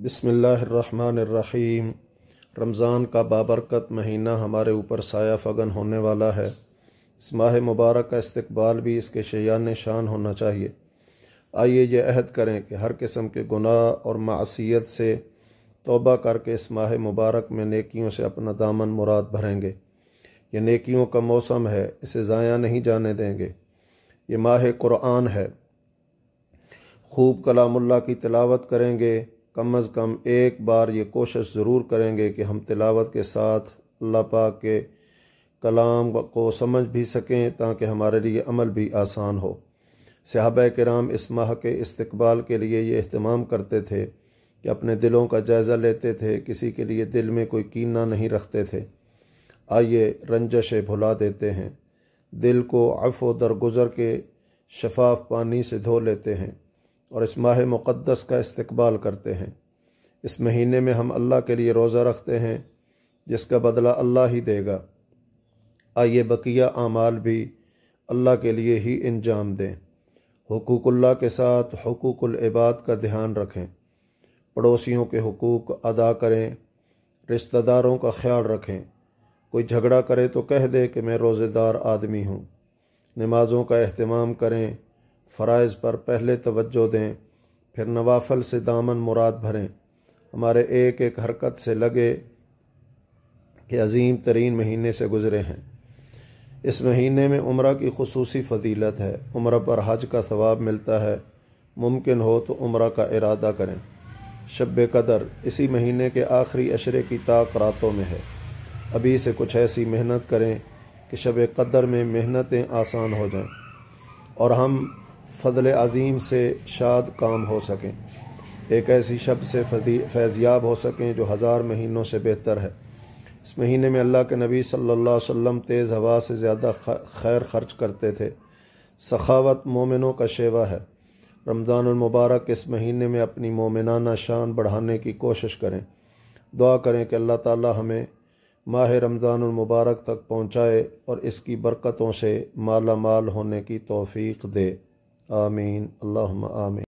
بسم اللہ الرحمن الرحیم۔ رمضان کا بابرکت مہینہ ہمارے اوپر سایہ فگن ہونے والا ہے۔ اس ماہ مبارک کا استقبال بھی اس کے شیان شان ہونا چاہیے۔ آئیے یہ عہد کریں کہ ہر قسم کے گناہ اور معصیت سے توبہ کر کے اس ماہ مبارک میں نیکیوں سے اپنا دامن مراد بھریں گے۔ یہ نیکیوں کا موسم ہے، اسے ضائع نہیں جانے دیں گے۔ یہ ماہ قرآن ہے، خوب کلام اللہ کی تلاوت کریں گے۔ کم از کم ایک بار یہ کوشش ضرور کریں گے کہ ہم تلاوت کے ساتھ اللہ پاک کے کلام کو سمجھ بھی سکیں تاکہ ہمارے لیے عمل بھی آسان ہو۔ صحابہ کرام اس ماہ کے استقبال کے لیے یہ اہتمام کرتے تھے کہ اپنے دلوں کا جائزہ لیتے تھے، کسی کے لیے دل میں کوئی کینہ نہیں رکھتے تھے۔ آئیے رنجشیں بھلا دیتے ہیں، دل کو عفو درگزر کے شفاف پانی سے دھو لیتے ہیں اور اس ماہ مقدس کا استقبال کرتے ہیں۔ اس مہینے میں ہم اللہ کے لیے روزہ رکھتے ہیں جس کا بدلہ اللہ ہی دے گا۔ آئیے بقیہ اعمال بھی اللہ کے لیے ہی انجام دیں۔ حقوق اللہ کے ساتھ حقوق العباد کا دھیان رکھیں، پڑوسیوں کے حقوق ادا کریں، رشتہ داروں کا خیال رکھیں۔ کوئی جھگڑا کرے تو کہہ دے کہ میں روزے دار آدمی ہوں۔ نمازوں کا اہتمام کریں، فرائض پر پہلے توجہ دیں، پھر نوافل سے دامن مراد بھریں۔ ہمارے ایک ایک حرکت سے لگے کہ عظیم ترین مہینے سے گزرے ہیں۔ اس مہینے میں عمرہ کی خصوصی فضیلت ہے، عمرہ پر حج کا ثواب ملتا ہے۔ ممکن ہو تو عمرہ کا ارادہ کریں۔ شب قدر اسی مہینے کے آخری عشرے کی طاق راتوں میں ہے۔ ابھی سے کچھ ایسی محنت کریں کہ شب قدر میں محنتیں آسان ہو جائیں اور ہم فضل عظیم سے شاد کام ہو سکیں، ایک ایسی شب سے فیضیاب ہو سکیں جو 1000 مہینوں سے بہتر ہے۔ اس مہینے میں اللہ کے نبی صلی اللہ علیہ وسلم تیز ہوا سے زیادہ خیر خرچ کرتے تھے۔ سخاوت مومنوں کا شیوہ ہے۔ رمضان المبارک اس مہینے میں اپنی مومنانہ شان بڑھانے کی کوشش کریں۔ دعا کریں کہ اللہ تعالی ہمیں ماہ رمضان المبارک تک پہنچائے اور اس کی برکتوں سے مالا مال ہونے کی توفیق دے۔ آمین، اللہم آمین۔